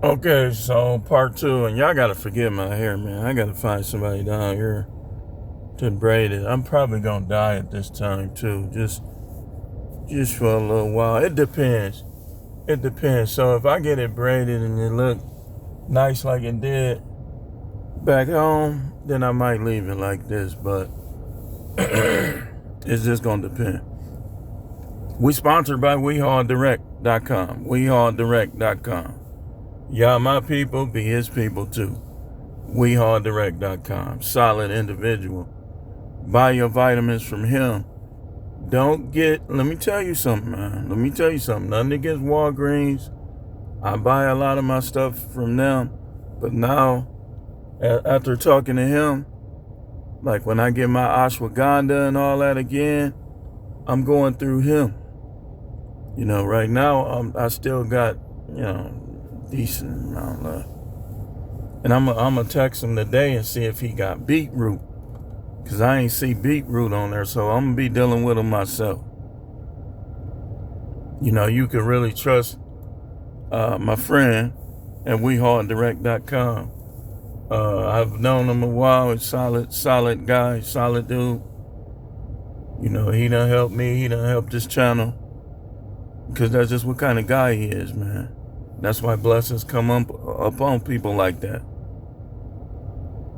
Okay, so part two, and y'all gotta forgive my hair, man. I gotta find somebody down here to braid it. I'm probably gonna dye it this time too, just for a little while. It depends. It depends. So if I get it braided and it look nice like it did back home, then I might leave it like this. But it's just gonna depend. We sponsored by WeHaulDirect.com. WeHaulDirect.com. Y'all my people, be his people too. WeHaulDirect.com. Solid individual. Buy your vitamins from him. Let me tell you something, man. Let me tell you something. Nothing against Walgreens. I buy a lot of my stuff from them. But now, after talking to him, like when I get my ashwagandha and all that again, I'm going through him. You know, right now, I still got, decent amount left. And I'm going to text him today and see if he got beetroot. Because I ain't see beetroot on there, so I'm going to be dealing with him myself. You know, you can really trust my friend at WeHaulDirect.com. I've known him a while. He's solid guy, solid dude. You know, he done helped me. He done helped this channel. Because that's just what kind of guy he is, man. That's why blessings come upon people like that.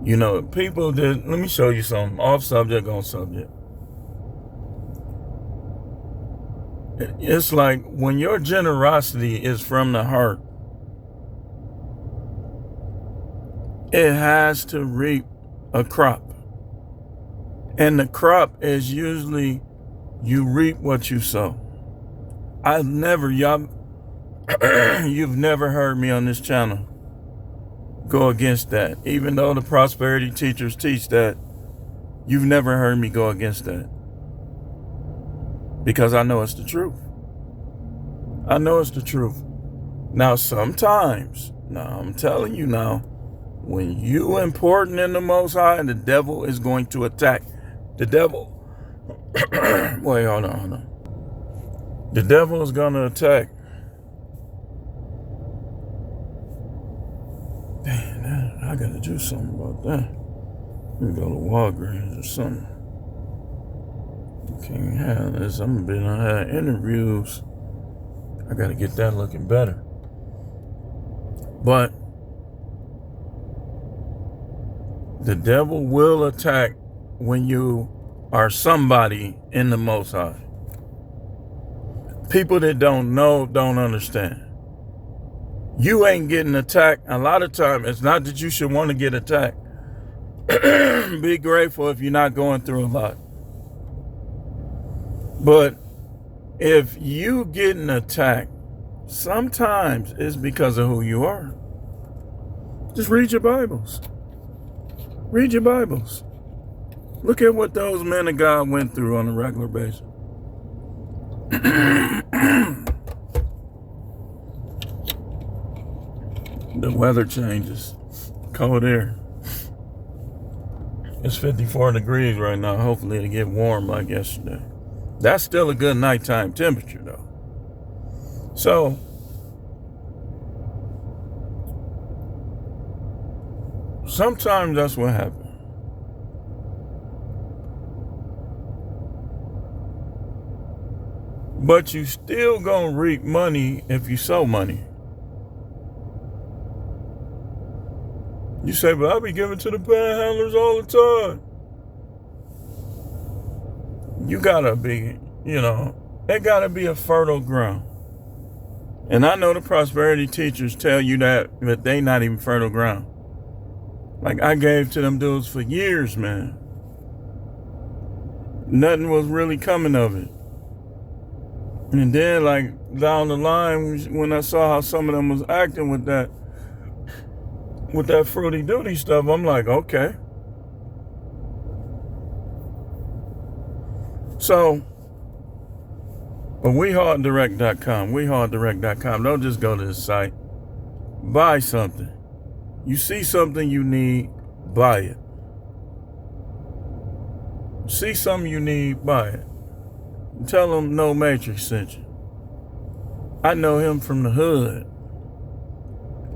You know, people that, let me show you something, off subject, on subject. It's like when your generosity is from the heart, it has to reap a crop. And the crop is usually you reap what you sow. You've never heard me on this channel go against that. Even though the prosperity teachers teach that, you've never heard me go against that. Because I know it's the truth. I know it's the truth. Now, sometimes, I'm telling you now, when you important in the Most High, the devil is going to attack. The devil, wait, hold on. The devil is going to attack. Damn, I got to do something about that. Let me go to Walgreens or something. Can't have this. I'm going to have interviews. I got to get that looking better. But the devil will attack when you are somebody in the Most High. People that don't know, don't understand. You ain't getting attacked. A lot of time, it's not that you should want to get attacked. Be grateful if you're not going through a lot. But if you getting attacked, sometimes it's because of who you are. Just read your Bibles. Read your Bibles. Look at what those men of God went through on a regular basis. The weather changes. Cold air. It's 54 degrees right now. Hopefully it'll get warm like yesterday. That's still a good nighttime temperature though. So, sometimes that's what happens. But you still gonna reap money if you sow money. You say, but I'll be giving to the panhandlers all the time. You gotta be, it gotta be a fertile ground. And I know the prosperity teachers tell you that, but they not even fertile ground. Like I gave to them dudes for years, man. Nothing was really coming of it. And then like down the line, when I saw how some of them was acting with that fruity duty stuff, I'm like, okay. So, but WeHaulDirect.com, WeHaulDirect.com, don't just go to the site. Buy something. You see something you need, buy it. See something you need, buy it. Tell them No Matrix sent you. I know him from the hood.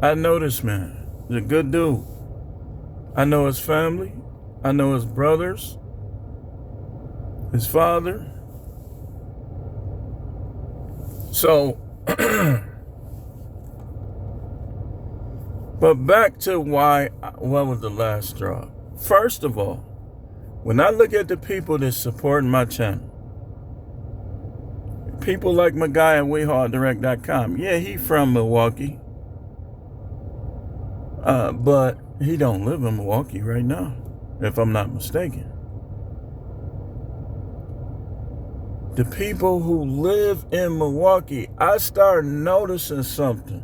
I know this man. He's a good dude. I know his family. I know his brothers, his father. So, but back to what was the last straw? First of all, when I look at the people that support my channel, people like my guy at WayHardDirect.com. Yeah, he from Milwaukee. But he don't live in Milwaukee right now, if I'm not mistaken. The people who live in Milwaukee, I started noticing something.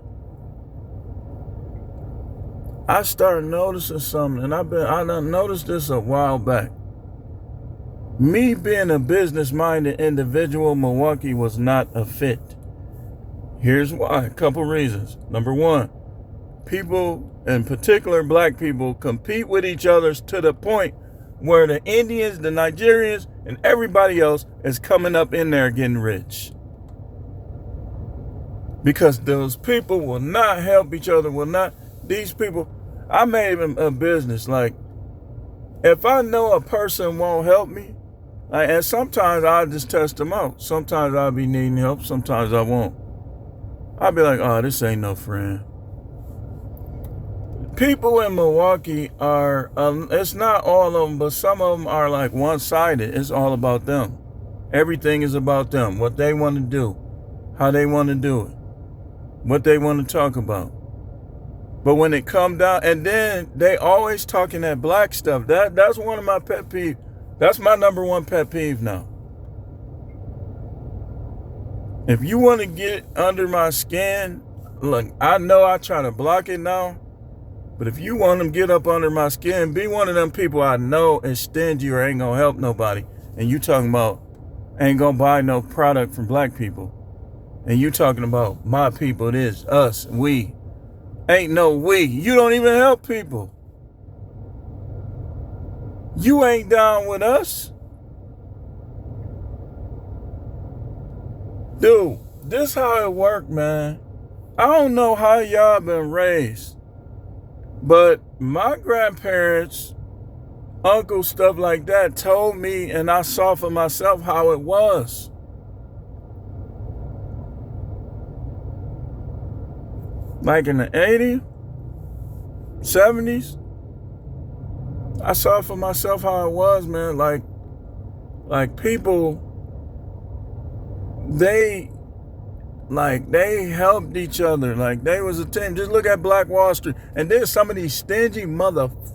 And I done noticed this a while back. Me being a business-minded individual, Milwaukee was not a fit. Here's why, a couple reasons. Number one, people, in particular black people, compete with each other to the point where the Indians, the Nigerians, and everybody else is coming up in there getting rich. Because those people will not help each other, these people, I made a business, like, if I know a person won't help me, and sometimes I'll just test them out. Sometimes I'll be needing help, sometimes I won't. I'll be like, oh, this ain't no friend. People in Milwaukee are, it's not all of them, but some of them are like one-sided. It's all about them. Everything is about them, what they want to do, how they want to do it, what they want to talk about. But when it come down, and then they always talking that black stuff. That's one of my pet peeves. That's my number one pet peeve now. If you want to get under my skin, look, I know I try to block it now. But if you want them to get up under my skin, be one of them people I know is stingy or ain't gonna help nobody. And you talking about ain't gonna buy no product from black people. And you talking about my people, this, us, we. Ain't no we. You don't even help people. You ain't down with us. Dude, this how it work, man. I don't know how y'all been raised. But my grandparents, uncles, stuff like that told me, and I saw for myself how it was. Like in the 80s, 70s, I saw for myself how it was, man. Like people, they helped each other. Like they was a team. Just look at Black Wall Street. And then some of these stingy want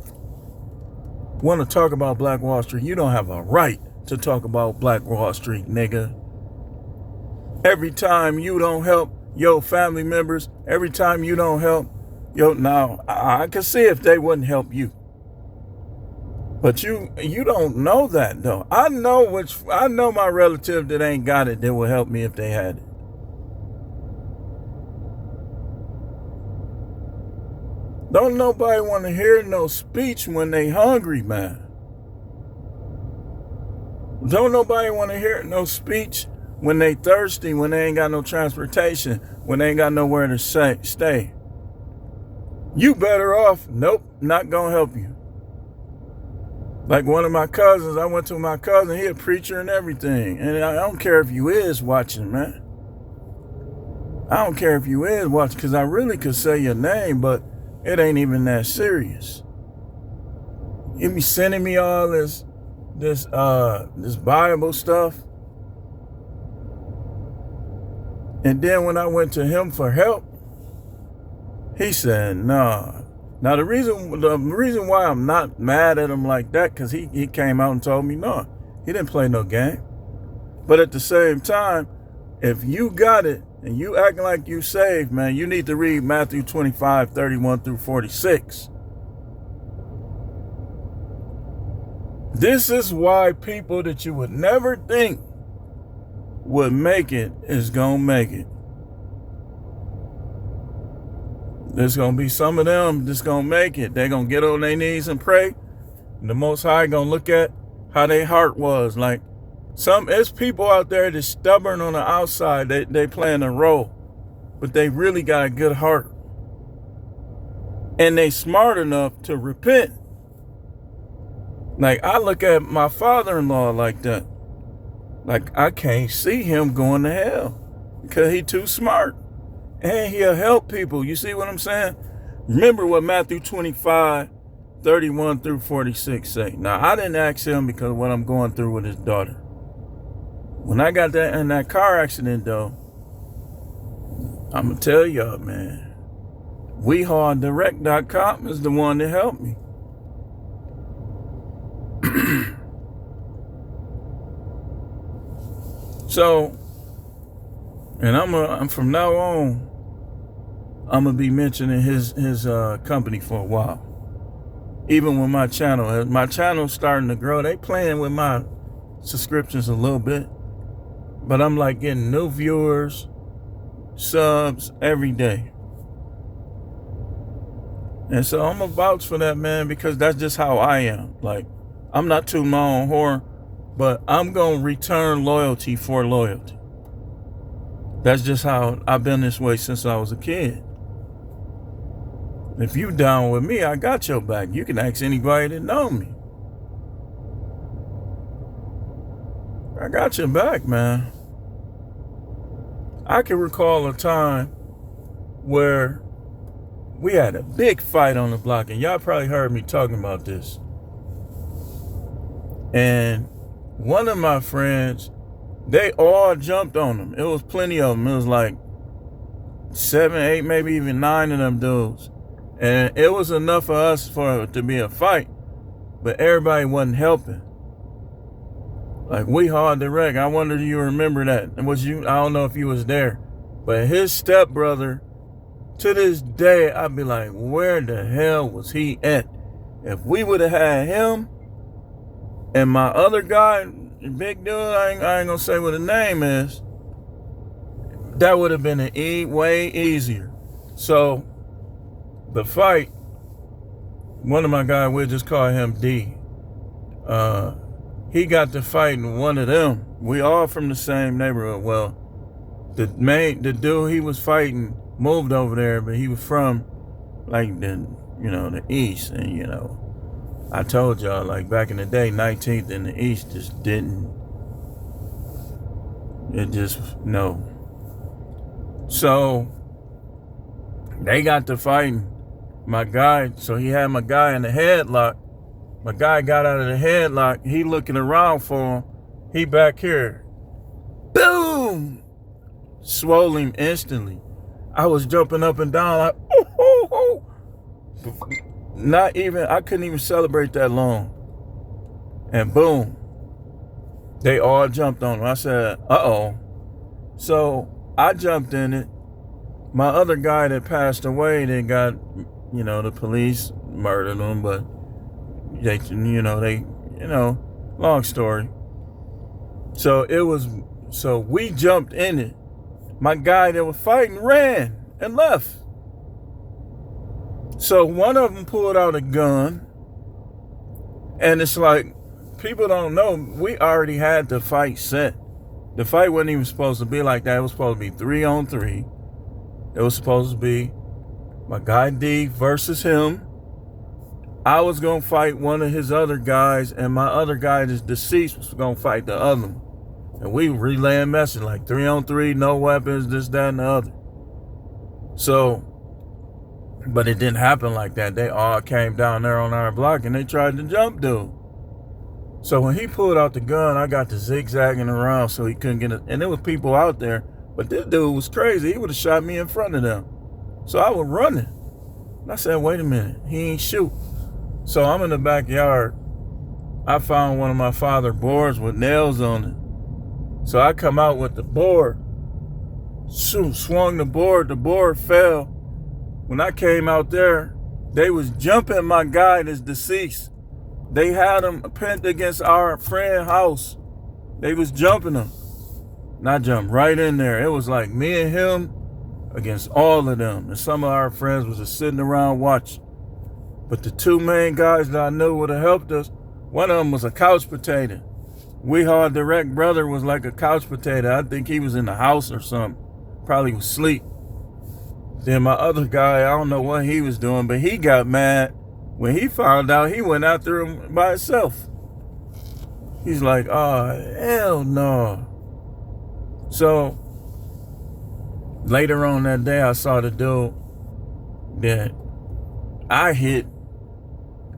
to talk about Black Wall Street. You don't have a right to talk about Black Wall Street, nigga. Every time you don't help your family members, every time you don't help, now I can see if they wouldn't help you. But you don't know that though. I know my relative that ain't got it that will help me if they had it. Don't nobody want to hear no speech when they hungry, man. Don't nobody want to hear no speech when they thirsty, when they ain't got no transportation, when they ain't got nowhere to stay. You better off, nope, not gonna help you. Like one of my cousins, I went to my cousin, he a preacher and everything. And I don't care if you is watching, man. I don't care if you is watching, because I really could say your name, but it ain't even that serious. You be sending me all this Bible stuff. And then when I went to him for help, he said, nah. Now the reason why I'm not mad at him like that, because he came out and told me no. He didn't play no game. But at the same time, if you got it and you acting like you saved, man, you need to read Matthew 25, 31 through 46. This is why people that you would never think would make it is gonna make it. There's gonna be some of them that's gonna make it. They're gonna get on their knees and pray. And the Most High gonna look at how their heart was. Like it's people out there that's stubborn on the outside. They playing a role, but they really got a good heart. and they smart enough to repent. Like, I look at my father-in-law like that. Like, I can't see him going to hell because he too smart. And he'll help people. You see what I'm saying? Remember what Matthew 25:31 through 46 say. Now, I didn't ask him because of what I'm going through with his daughter. When I got that in that car accident, though, I'm going to tell y'all, man, WeHaulDirect.com is the one that helped me. So, and I'm from now on, I'm gonna be mentioning his company for a while. Even with my channel's starting to grow. They playing with my subscriptions a little bit, but I'm like getting new viewers, subs every day. And so I'm gonna vouch for that, man, because that's just how I am. Like, I'm not tooting my own horn, but I'm gonna return loyalty for loyalty. That's just how I've been this way since I was a kid. If you down with me, I got your back. You can ask anybody that know me. I got your back, man. I can recall a time where we had a big fight on the block, and y'all probably heard me talking about this. And one of my friends, they all jumped on him. It was plenty of them. It was like 7, 8, maybe even 9 of them dudes. And it was enough for us for it to be a fight, but everybody wasn't helping. Like, WeHaulDirect, I wonder if you remember that. And I don't know if you was there, but his stepbrother, to this day, I'd be like, where the hell was he at? If we would have had him and my other guy, big dude, I ain't gonna say what his name is, that would have been way easier. So, the fight, one of my guys, we'll just call him D. He got to fighting one of them. We all from the same neighborhood. Well, the dude he was fighting moved over there, but he was from like the east. And I told y'all, like, back in the day, 19th in the east just didn't. It just no. So they got to fighting. My guy, so he had my guy in the headlock. My guy got out of the headlock. He looking around for him. He back here. Boom! Swole him instantly. I was jumping up and down like, ooh, ooh, ooh. I couldn't even celebrate that long. And boom. They all jumped on him. I said, uh-oh. So I jumped in it. My other guy that passed away, they got, the police murdered him, but long story. So we jumped in it. My guy that was fighting ran and left. So one of them pulled out a gun, and it's like, people don't know, we already had the fight set. The fight wasn't even supposed to be like that. It was supposed to be 3-on-3. It was supposed to be my guy D versus him. I was going to fight one of his other guys, and my other guy that's deceased was going to fight the other one. And we relaying message like 3-on-3, no weapons, this, that, and the other. So, but it didn't happen like that. They all came down there on our block and they tried to jump dude. So when he pulled out the gun, I got to zigzagging around so he couldn't get it. And there was people out there, but this dude was crazy. He would have shot me in front of them. So I was running. And I said, wait a minute, he ain't shoot. So I'm in the backyard. I found one of my father's boards with nails on it. So I come out with the board, swung the board fell. When I came out there, they was jumping my guy that's deceased. They had him pinned against our friend's house. They was jumping him. And I jumped right in there. It was like me and him against all of them. And some of our friends was just sitting around watching. But the two main guys that I knew would have helped us, one of them was a couch potato. WeHaulDirect brother was like a couch potato. I think he was in the house or something. Probably was asleep. Then my other guy, I don't know what he was doing, but he got mad when he found out. He went after him by himself. He's like, oh, hell no. So later on that day, I saw the dude that I hit.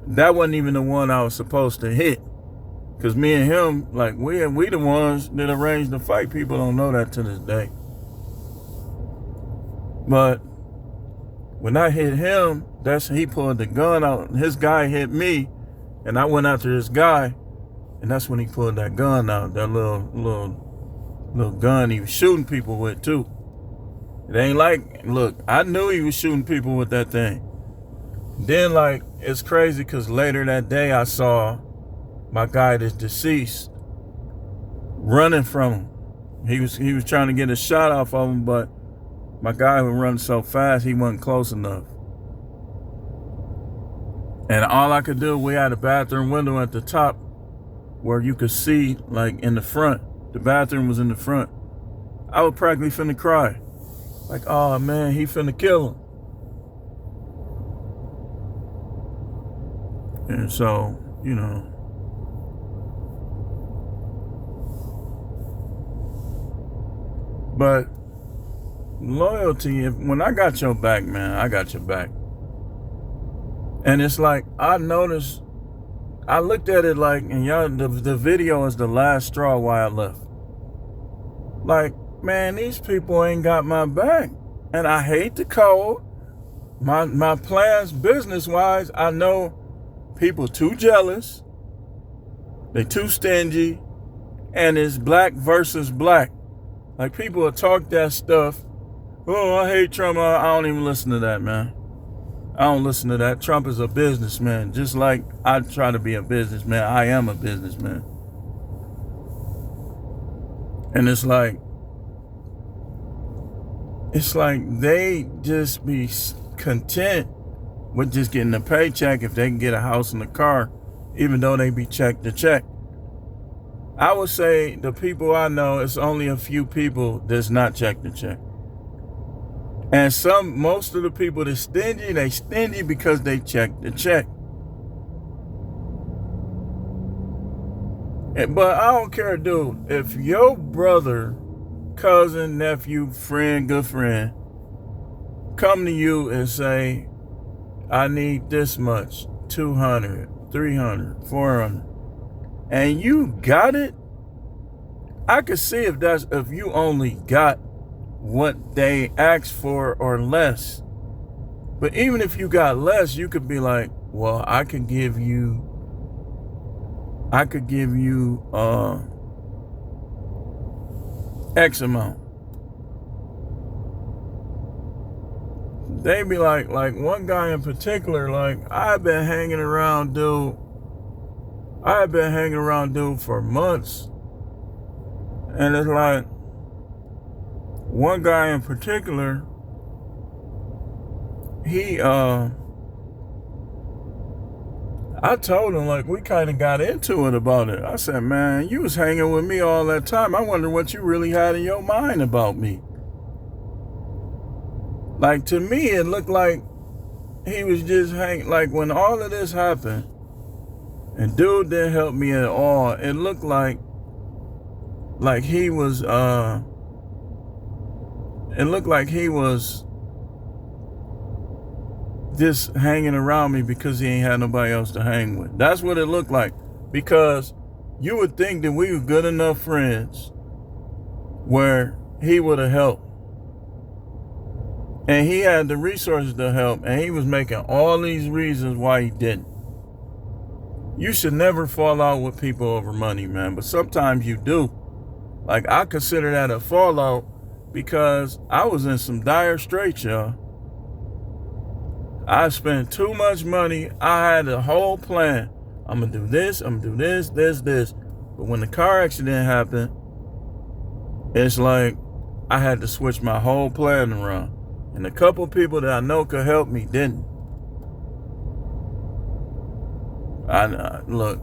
That wasn't even the one I was supposed to hit. Because me and him, like, we the ones that arranged the fight. People don't know that to this day. But when I hit him, he pulled the gun out. His guy hit me, and I went after his guy, and that's when he pulled that gun out, that little gun he was shooting people with too. It ain't like, look, I knew he was shooting people with that thing. Then, like, it's crazy because later that day I saw my guy that's deceased running from him. He was trying to get a shot off of him, but my guy would run so fast he wasn't close enough. And all I could do, we had a bathroom window at the top where you could see, like, in the front. The bathroom was in the front. I was practically finna cry. Like, oh man, he finna kill him. And so, you know. But loyalty, when I got your back, man, I got your back. And it's like, I noticed, I looked at it like, and y'all, the video is the last straw why I left. Like, man, these people ain't got my back. And I hate the code. My plans, business-wise, I know people too jealous. They too stingy. And it's black versus black. Like, people will talk that stuff. Oh, I hate Trump. I don't even listen to that, man. I don't listen to that. Trump is a businessman. Just like I try to be a businessman. I am a businessman. And it's like they just be content with just getting a paycheck if they can get a house and a car, even though they be check to check. I would say the people I know, it's only a few people that's not check to check. And most of the people that's stingy, they stingy because they check to check. But I don't care, dude. If your brother, cousin, nephew, friend, good friend, come to you and say, I need this much, 200, 300, 400, and you got it, I could see if you only got what they asked for or less. But even if you got less, you could be like, well, I could give you X amount. They be like one guy in particular, like, I've been hanging around dude for months. And it's like, one guy in particular, I told him, like, we kind of got into it about it. I said, man, you was hanging with me all that time. I wonder what you really had in your mind about me. Like, to me, it looked like he was just hanging, like, when all of this happened, and dude didn't help me at all, it looked like he was, just hanging around me because he ain't had nobody else to hang with. That's what it looked like. Because you would think that we were good enough friends where he would have helped. And he had the resources to help, and he was making all these reasons why he didn't. You should never fall out with people over money, man, but sometimes you do. Like, I consider that a fallout because I was in some dire straits, y'all. I spent too much money. I had a whole plan. I'm going to do this, I'm going to do this. But when the car accident happened, it's like I had to switch my whole plan around. And a couple people that I know could help me didn't. Look,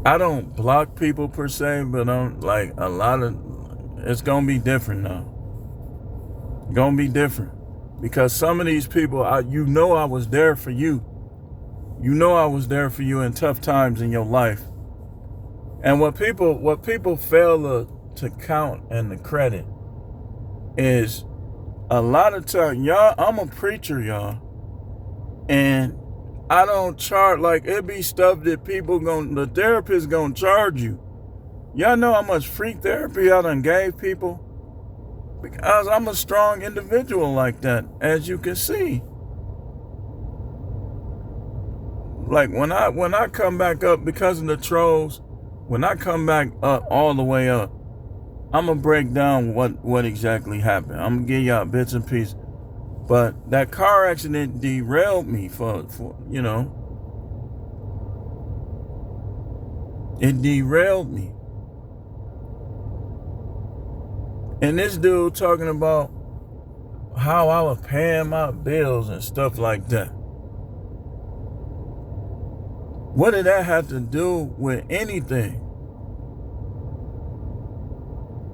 I don't block people per se, but I'm like, it's going to be different now. Gonna be different. Because some of these people, I was there for you. You know I was there for you in tough times in your life. And what people fail to count and the credit is a lot of time, y'all, I'm a preacher, y'all. And I don't charge, like, it be stuff that the therapist gonna charge you. Y'all know how much free therapy I done gave people? Because I'm a strong individual like that, as you can see. Like when I come back up because of the trolls, when I come back up all the way up, I'm gonna break down what exactly happened. I'm gonna give y'all bits and pieces. But that car accident derailed me for it derailed me. And this dude talking about how I was paying my bills and stuff like that. What did that have to do with anything?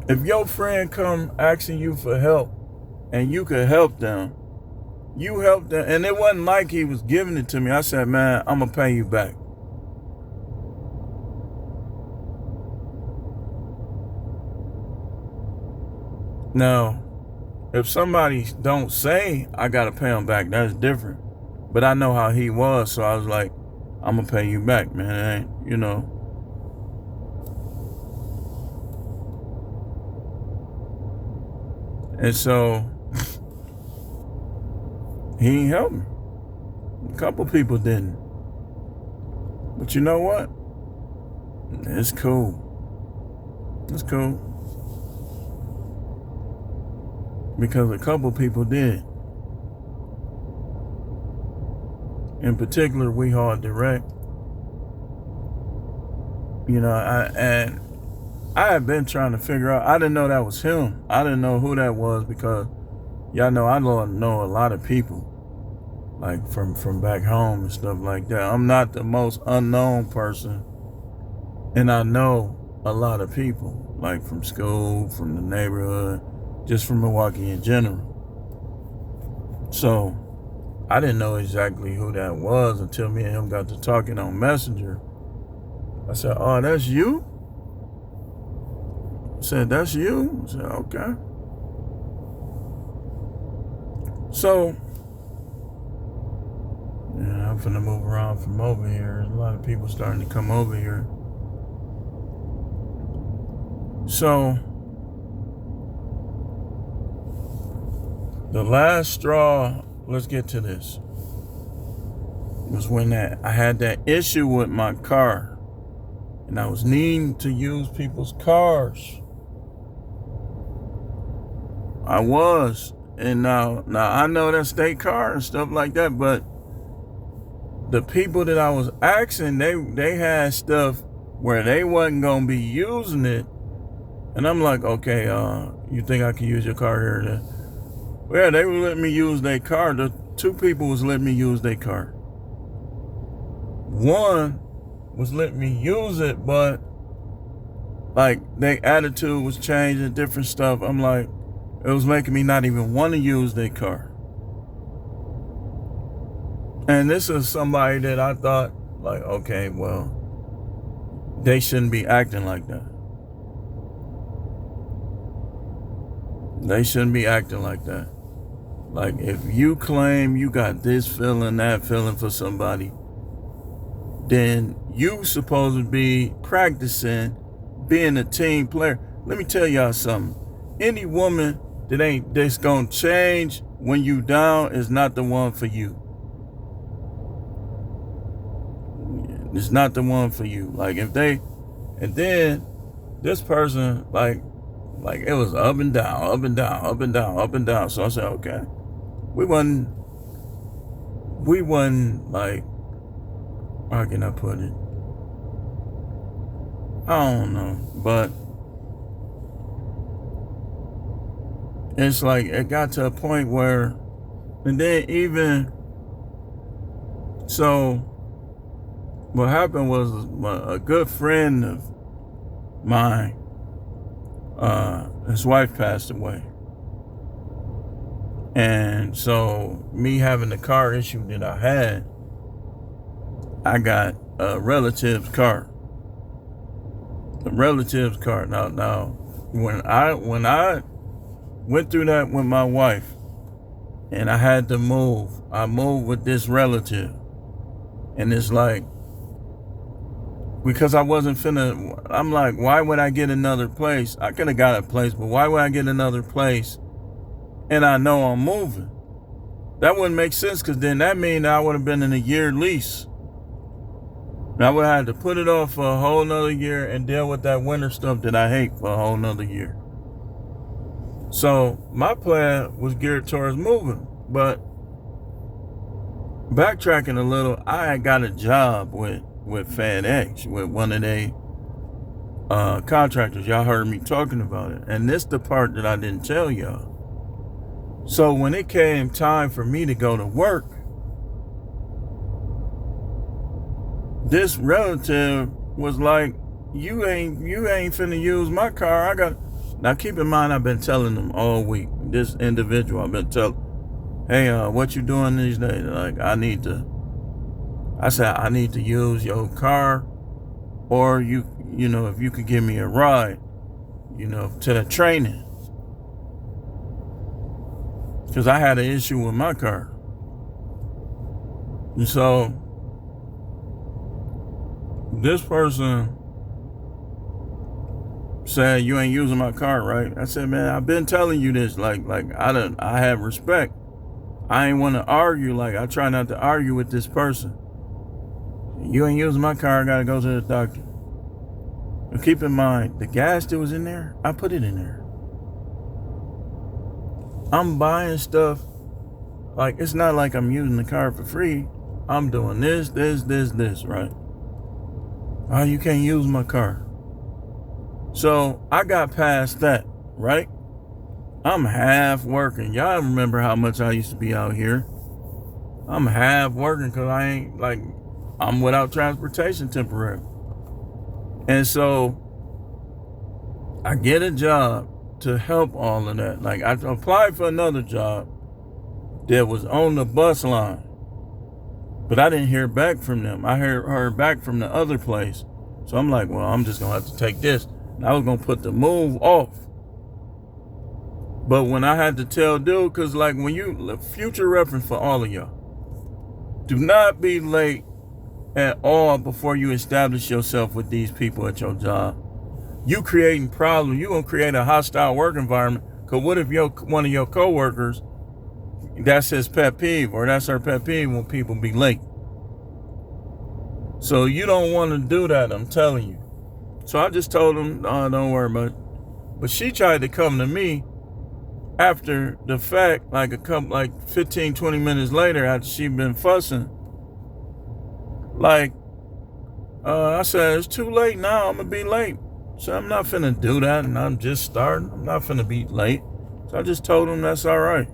If your friend come asking you for help and you could help them, you helped them. And it wasn't like he was giving it to me. I said, man, I'm going to pay you back. Now, if somebody don't say I got to pay him back, that's different. But I know how he was, so I was like, I'm going to pay you back, man. It ain't. And so, he ain't helped me. A couple people didn't. But you know what? It's cool. It's cool. Because a couple people did. In particular, We Hard Direct. I had been trying to figure out. I didn't know that was him. I didn't know who that was because y'all know I know a lot of people, like from back home and stuff like that. I'm not the most unknown person, and I know a lot of people, like from school, from the neighborhood, just from Milwaukee in general. So I didn't know exactly who that was until me and him got to talking on Messenger. I said, oh, that's you? I said, that's you? I said, okay. So, yeah, I'm finna move around from over here. There's a lot of people starting to come over here. So, the last straw, let's get to this, was when I had that issue with my car. And I was needing to use people's cars. I was. And now I know that's their car and stuff like that, but the people that I was asking, they had stuff where they wasn't gonna be using it. And I'm like, okay, you think I can use your car here? Well, they were letting me use their car. The two people was letting me use their car. One was letting me use it, but like their attitude was changing, different stuff. I'm like, it was making me not even want to use their car. And this is somebody that I thought, like, okay, well, they shouldn't be acting like that. They shouldn't be acting like that. Like, if you claim you got this feeling, that feeling for somebody, then you supposed to be practicing being a team player. Let me tell y'all something. Any woman that's gonna change when you down is not the one for you. It's not the one for you. Like and then this person, like it was up and down, up and down, up and down, up and down. So I said, okay. We wasn't like, how can I put it? I don't know, but it's like it got to a point where, and then even so, what happened was a good friend of mine, his wife passed away, And so me having the car issue that I had, I got a relative's car. The relative's car. Now, when I went through that with my wife, and I had to move, I moved with this relative, and it's like, because I wasn't finna, I'm like, why would I get another place? I could have got a place, but why would I get another place? And I know I'm moving. That wouldn't make sense, because then that means I would have been in a year lease. And I would have had to put it off for a whole nother year and deal with that winter stuff that I hate for a whole nother year. So my plan was geared towards moving. But backtracking a little, I had got a job with FedEx, with one of their contractors. Y'all heard me talking about it. And this the part that I didn't tell y'all. So when it came time for me to go to work, this relative was like, you ain't finna use my car. Now keep in mind, I've been telling them all week, this individual, I've been telling, hey, what you doing these days? Like, I said, I need to use your car, or you know, if you could give me a ride, you know, to the training. Because I had an issue with my car. And so this person said, you ain't using my car, right? I said, man, I've been telling you this. Like I have respect. I ain't want to argue. Like, I try not to argue with this person. You ain't using my car, I gotta go to the doctor. But keep in mind, the gas that was in there, I put it in there. I'm buying stuff. Like, it's not like I'm using the car for free. I'm doing this, right? Oh, you can't use my car. So I got past that, right? I'm half working. Y'all remember how much I used to be out here. I'm half working because I'm without transportation temporarily. And so I get a job to help all of that. Like, I applied for another job that was on the bus line, but I didn't hear back from them. I heard back from the other place. So I'm like, well, I'm just gonna have to take this. And I was gonna put the move off. But when I had to tell dude, because like when you, future reference for all of y'all, do not be late at all before you establish yourself with these people at your job. You creating problems. You gonna create a hostile work environment. Because what if one of your coworkers, that's his pet peeve, or that's her pet peeve when people be late? So you don't want to do that, I'm telling you. So I just told him, oh, don't worry about it. But she tried to come to me after the fact, like 15, 20 minutes later, after she'd been fussing. Like, I said, it's too late now, I'm gonna be late. So I'm not finna do that, and I'm just starting. I'm not finna be late. So I just told him that's all right.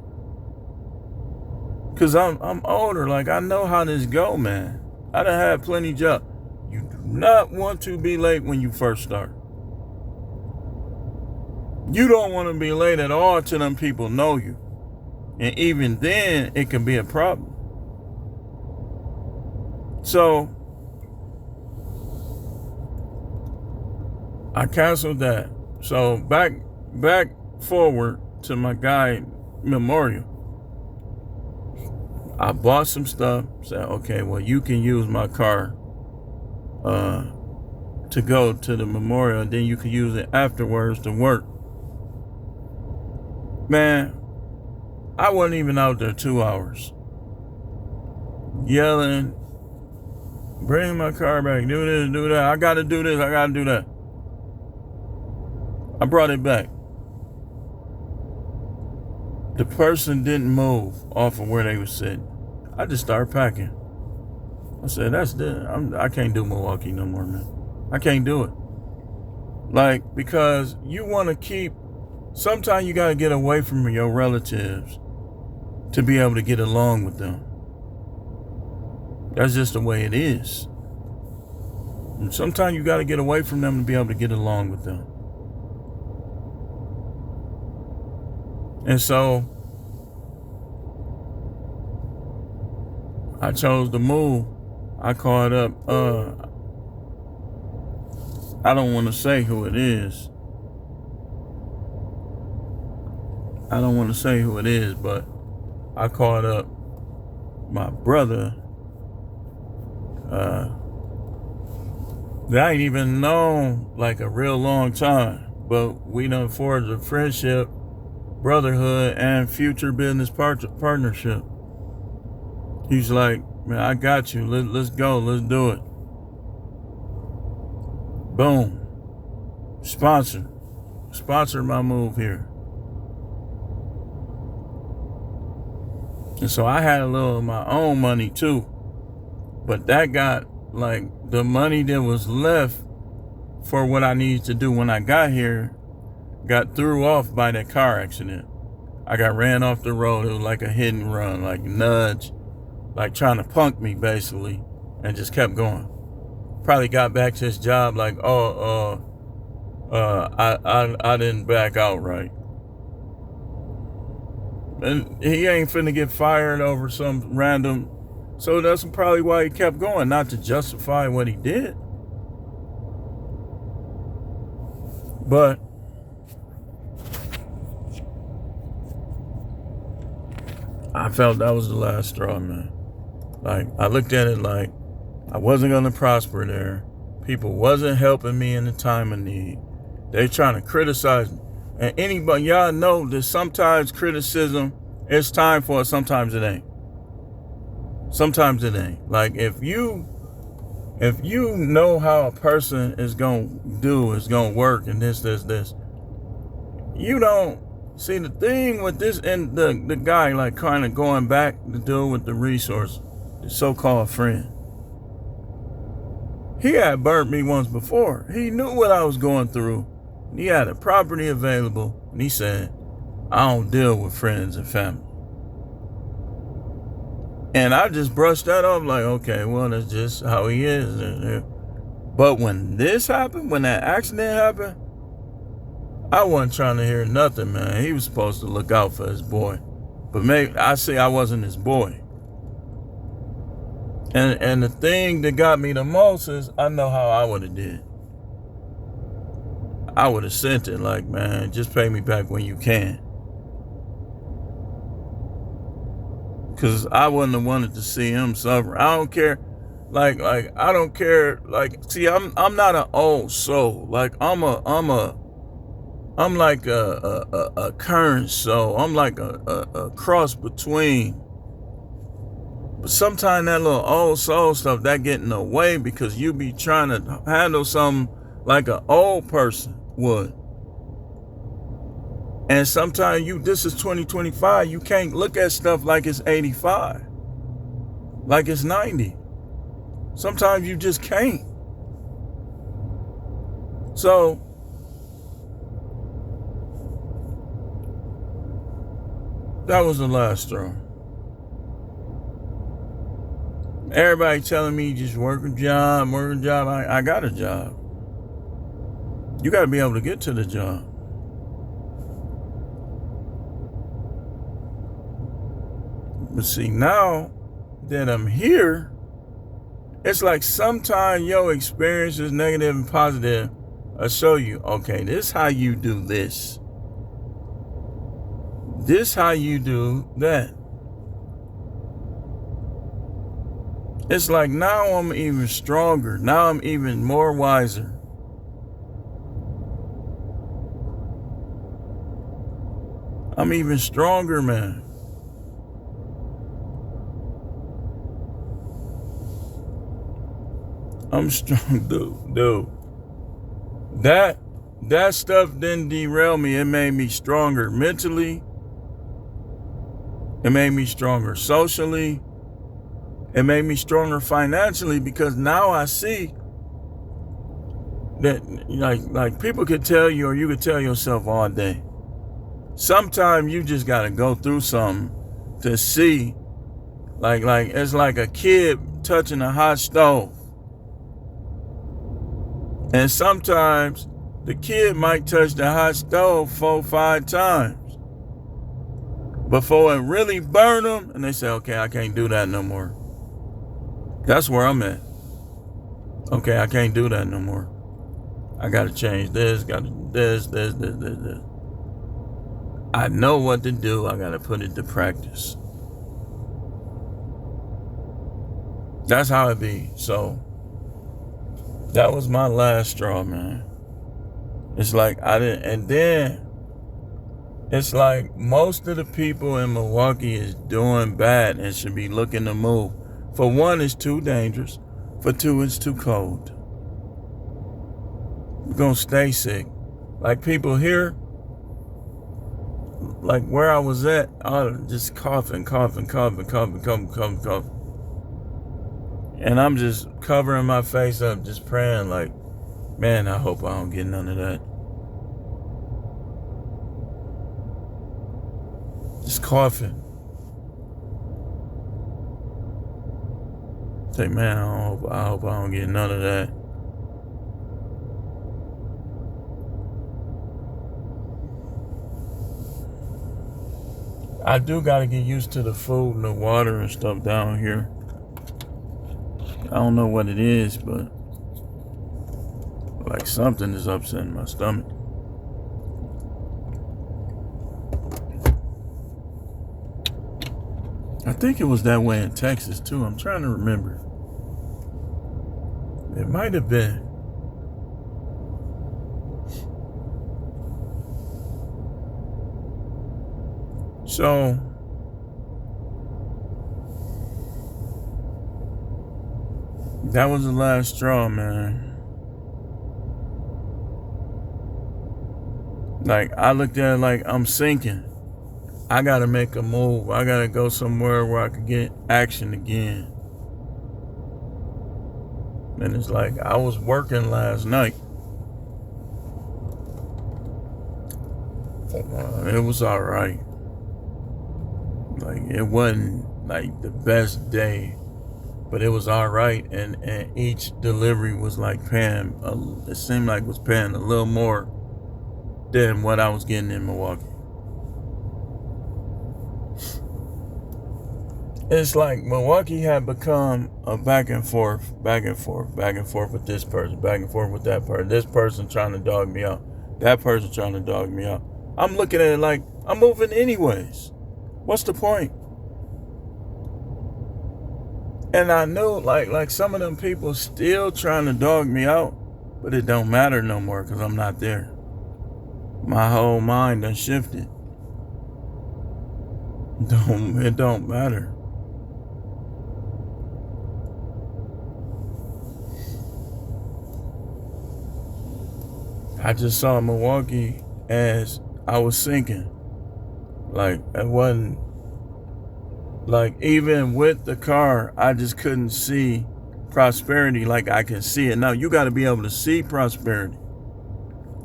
Cause I'm older, like I know how this go, man. I done had plenty of jobs. You do not want to be late when you first start. You don't want to be late at all till them people know you. And even then, it can be a problem. So I canceled that. So back forward to my guy Memorial. I bought some stuff, said, okay, well, you can use my car to go to the memorial, and then you can use it afterwards to work. Man, I wasn't even out there 2 hours. Yelling, bring my car back, do this, do that. I got to do this, I got to do that. I brought it back. The person didn't move off of where they were sitting. I just started packing. I said, that's it. I can't do Milwaukee no more, man. I can't do it. Like, because you want to keep, sometimes you got to get away from your relatives to be able to get along with them. That's just the way it is. And sometimes you got to get away from them to be able to get along with them. And so I chose to move. I called up, I don't want to say who it is. I don't want to say who it is, but I called up my brother that I ain't even known like a real long time, but we done forged a friendship, brotherhood, and future business partnership. He's like, man, I got you. Let's go. Let's do it. Boom. Sponsor my move here. And so I had a little of my own money too. But that got like the money that was left for what I needed to do when I got here got threw off by that car accident. I got ran off the road. It was like a hit and run, like nudge, like trying to punk me basically, and just kept going. Probably got back to his job like, I didn't back out right. And he ain't finna get fired over some random. So that's probably why he kept going, not to justify what he did. But I felt that was the last straw, man. Like, I looked at it like I wasn't gonna prosper there. People wasn't helping me in the time of need. They trying to criticize me. And anybody, y'all know that sometimes criticism, it's time for it, sometimes it ain't. Sometimes it ain't. Like if you know how a person is gonna work and this, you don't see the thing with this and the guy like kind of going back to deal with the resource, the so-called friend. He had burnt me once before. He knew what I was going through. He had a property available, and he said, I don't deal with friends and family. And I just brushed that off like, okay, well, that's just how he is. But when this happened, when that accident happened, I wasn't trying to hear nothing, man. He was supposed to look out for his boy. But maybe I say I wasn't his boy. And the thing that got me the most is I know how I would have did. I would have sent it like, man, just pay me back when you can. Because I wouldn't have wanted to see him suffer. I don't care. Like I don't care. Like, see, I'm not an old soul. Like I'm like a current soul. I'm like a cross between. But sometimes that little old soul stuff, that get in the way because you be trying to handle something like an old person would. And sometimes this is 2025, you can't look at stuff like it's 85, like it's 90. Sometimes you just can't. So, that was the last straw. Everybody telling me just work a job. I got a job. You got to be able to get to the job. But see, now that I'm here, it's like sometimes your experience is negative and positive. I show you, okay, this is how you do this. This how you do that. It's like now I'm even stronger. Now I'm even more wiser. I'm even stronger, man. I'm strong, dude. That stuff didn't derail me. It made me stronger mentally. It made me stronger socially. It made me stronger financially because now I see that like people could tell you or you could tell yourself all day. Sometimes you just gotta go through something to see. Like it's like a kid touching a hot stove. And sometimes the kid might touch the hot stove 4-5 times before it really burn them, and they say, okay, I can't do that no more. That's where I'm at. Okay, I can't do that no more. I gotta change this, gotta do this. I know what to do. I gotta put it to practice. That's how it be. So that was my last straw, man. It's like I didn't, and then it's like most of the people in Milwaukee is doing bad and should be looking to move. For one, it's too dangerous. For two, it's too cold. We're gonna stay sick. Like people here, like where I was at, I was just coughing. And I'm just covering my face up, just praying like, man, I hope I don't get none of that. Just coughing. Say, man, I hope I don't get none of that. I do gotta get used to the food and the water and stuff down here. I don't know what it is, but like something is upsetting my stomach. I think it was that way in Texas too. I'm trying to remember. It might have been. So that was the last straw, man. Like I looked at it like I'm sinking. I gotta make a move. I gotta go somewhere where I could get action again. And it's like I was working last night. It was all right. Like it wasn't like the best day, but it was all right. And each delivery was like paying. It seemed like it was paying a little more than what I was getting in Milwaukee. It's like Milwaukee had become a back and forth with this person, back and forth with that person. This person trying to dog me out, that person trying to dog me out. I'm looking at it like I'm moving anyways. What's the point? And I know like some of them people still trying to dog me out, but it don't matter no more because I'm not there. My whole mind done shifted. It don't matter. I just saw Milwaukee as I was sinking. Like it wasn't like even with the car, I just couldn't see prosperity like I can see it now. You got to be able to see prosperity.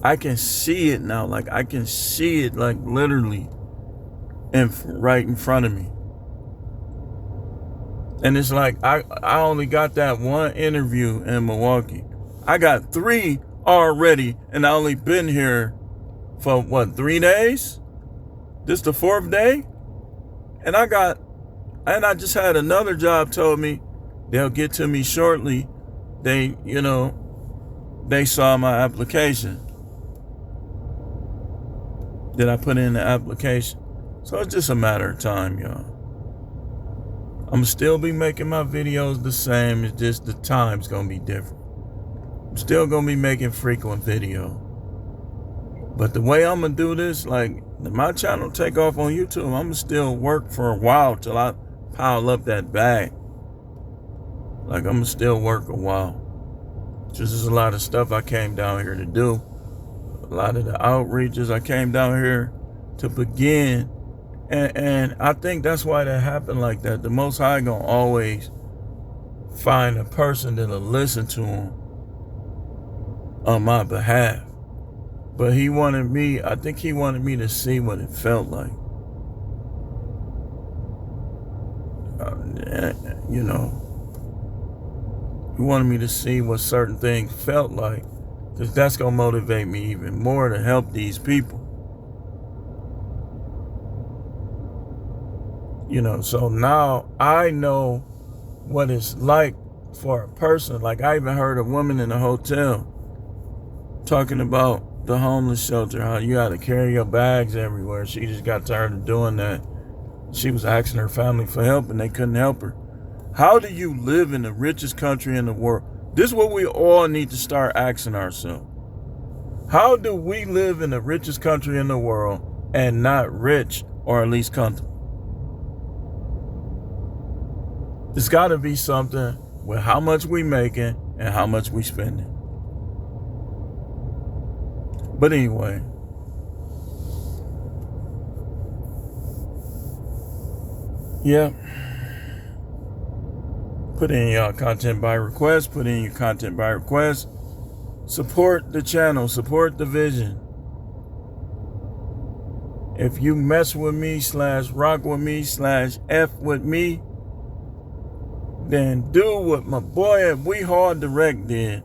I can see it now. Like I can see it like literally right in front of me. And it's like I only got that one interview in Milwaukee. I got 3 already, and I only been here for what, 3 days? This the 4th day? And I just had another job told me they'll get to me shortly. They saw my application. That I put in the application. So it's just a matter of time, y'all. I'm still be making my videos the same. It's just the time's gonna be different. I'm still gonna be making frequent video. But the way I'm gonna do this, like my channel take off on YouTube, I'm gonna still work for a while till I pile up that bag. Like I'm gonna still work a while. Just there's a lot of stuff I came down here to do. A lot of the outreaches I came down here to begin. And I think that's why that happened like that. The Most High gonna always find a person that'll listen to him on my behalf. But I think he wanted me to see what it felt like. He wanted me to see what certain things felt like. Because that's going to motivate me even more to help these people. So now I know what it's like for a person. Like, I even heard a woman in a hotel talking about the homeless shelter, how you had to carry your bags everywhere. She just got tired of doing that. She was asking her family for help and they couldn't help her. How do you live in the richest country in the world? This is what we all need to start asking ourselves. How do we live in the richest country in the world and not rich, or at least comfortable? There's got to be something with how much we making and how much we spending. But anyway, yeah. Put in your content by request. Put in your content by request. Support the channel. Support the vision. If you mess with me / rock with me / F with me, then do what my boy at We Hard Direct did.